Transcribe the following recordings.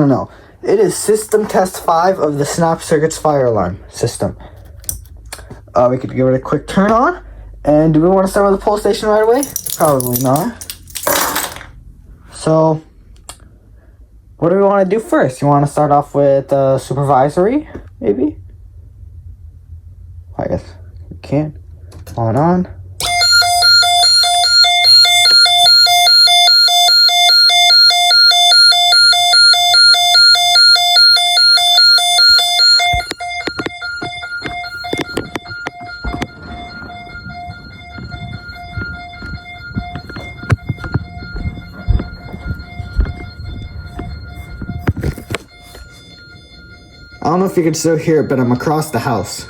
No. It is system test 5 of the Snap Circuits fire alarm system. We could give it a quick turn on. And do we want to start with the pull station right away? Probably not. So, what do we want to do first? You want to start off with supervisory, maybe? I guess we can. On. I don't know if you can still hear it, but I'm across the house.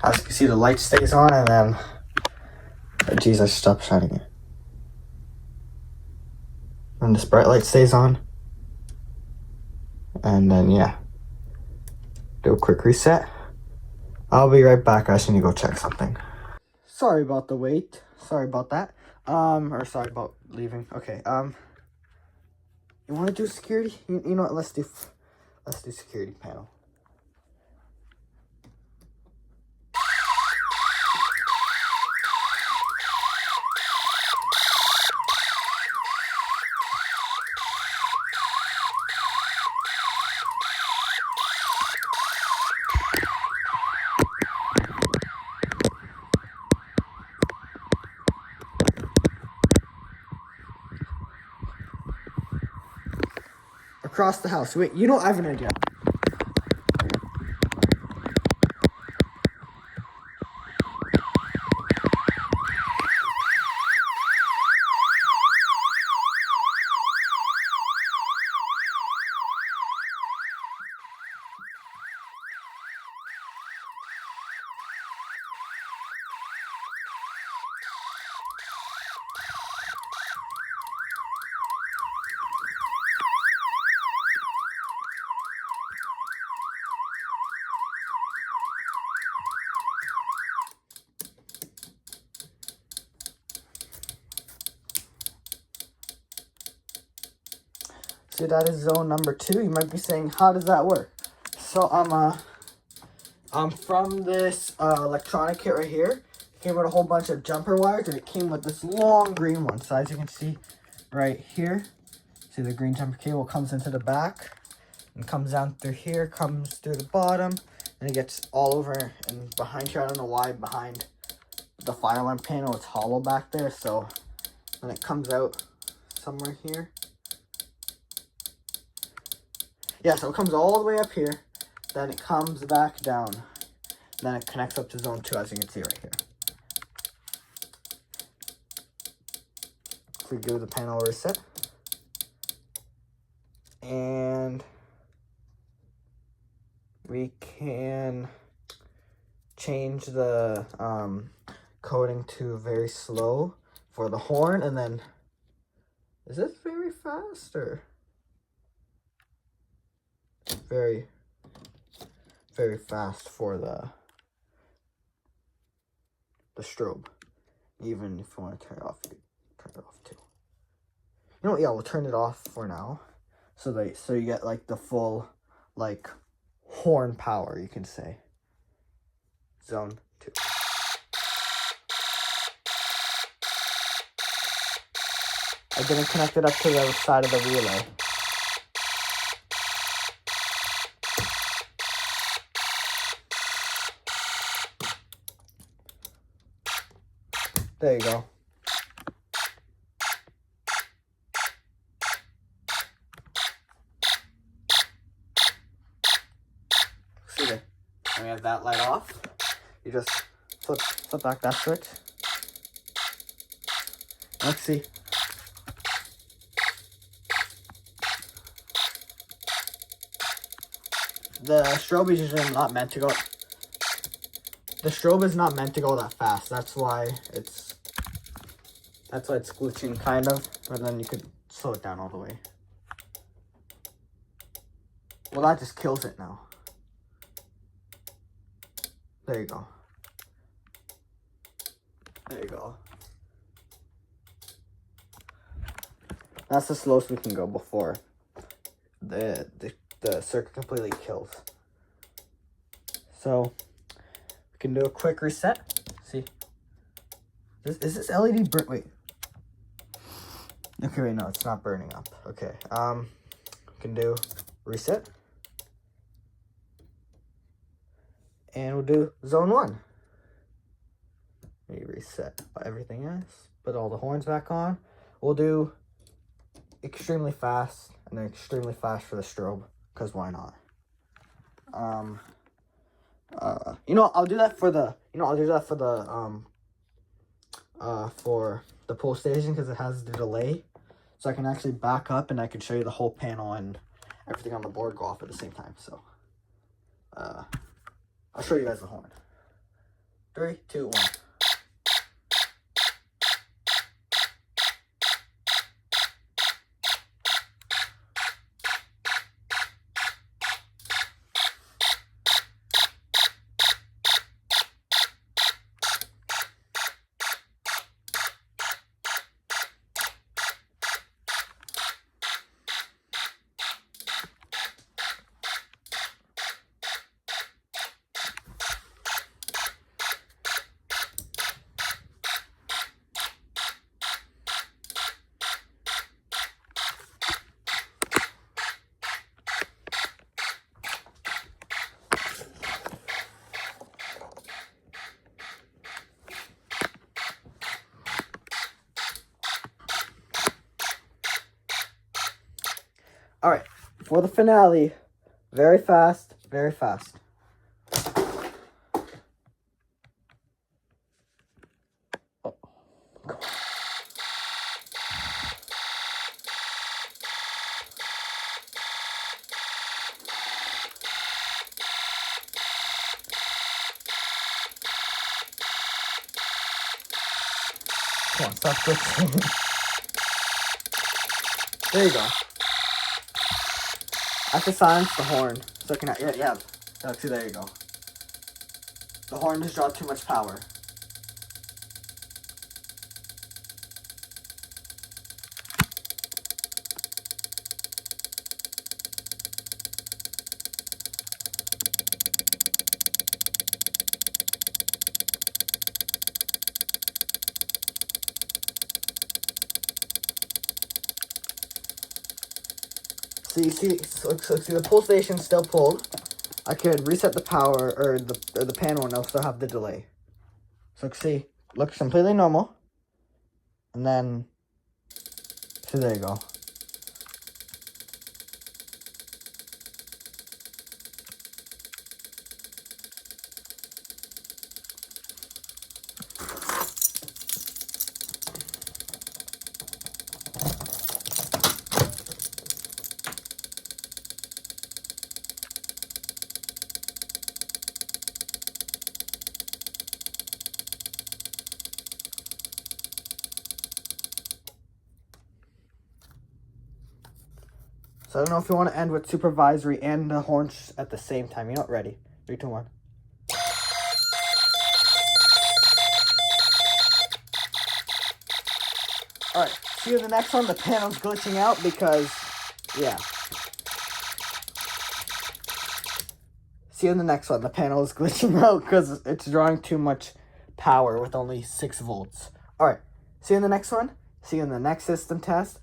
As you can see, the light stays on, and then... Oh, geez, I stopped shining it. And this bright light stays on. And then, yeah. Do a quick reset. I'll be right back. I just need to go check something. Sorry about the wait. Sorry about that. Or sorry about leaving. Okay, you want to do security? You know what, let's do security panel. Across the house. Wait, you know, I have an idea. So that is zone number 2. You might be saying, how does that work? So I'm from this electronic kit right here. It came with a whole bunch of jumper wires, and it came with this long green one. So as you can see right here, see the green jumper cable comes into the back and comes down through here, comes through the bottom, and it gets all over and behind here. I don't know why behind the fire alarm panel it's hollow back there. So when it comes out somewhere here. Yeah, so it comes all the way up here, then it comes back down, then it connects up to zone 2, as you can see right here. So we give the panel a reset. And we can change the coding to very slow for the horn, and then, is this very fast, or? Very, very fast for the strobe. Even if you want to turn it off, you can turn it off too. You know what? Yeah, we'll turn it off for now. So you get like the full like horn power, you can say. Zone 2. I didn't connect it up to the side of the relay. There you go. See there. And we have that light off. You just flip back that switch. Let's see. The strobe is usually not meant to go the strobe is not meant to go that fast. That's why it's glitching kind of, but then you could slow it down all the way. Well, that just kills it now. There you go. There you go. That's the slowest we can go before the circuit completely kills. So we can do a quick reset. See, is this LED burn? Wait. Okay, wait, no, it's not burning up. Okay, we can do reset, and we'll do zone 1. Let me reset everything else. Put all the horns back on. We'll do extremely fast and then extremely fast for the strobe, because why not? I'll do that for the for the pull station, because it has the delay, so I can actually back up and I can show you the whole panel and everything on the board go off at the same time. So I'll show you guys the horn. 3, 2, 1. All right, for the finale, very fast, very fast. Oh. Come on, stop glitching. There you go. I have to silence the horn, so I can, yeah, see, there you go. The horn just draws too much power. So the pull station's still pulled. I could reset the power or the panel, and it'll still have the delay. So see, looks completely normal. And then, so there you go. So I don't know if you want to end with supervisory and the horns at the same time. You're not ready. 3, 2, 1. Alright, see you in the next one. The panel's glitching out because, yeah. See you in the next one. The panel is glitching out because it's drawing too much power with only 6 volts. Alright, see you in the next one. See you in the next system test.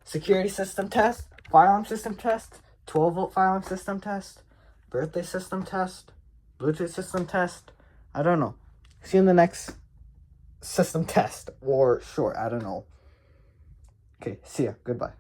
Security system test. Fire alarm system test, 12-volt fire alarm system test, birthday system test, Bluetooth system test. I don't know. See you in the next system test. Or, sure, I don't know. Okay, see ya. Goodbye.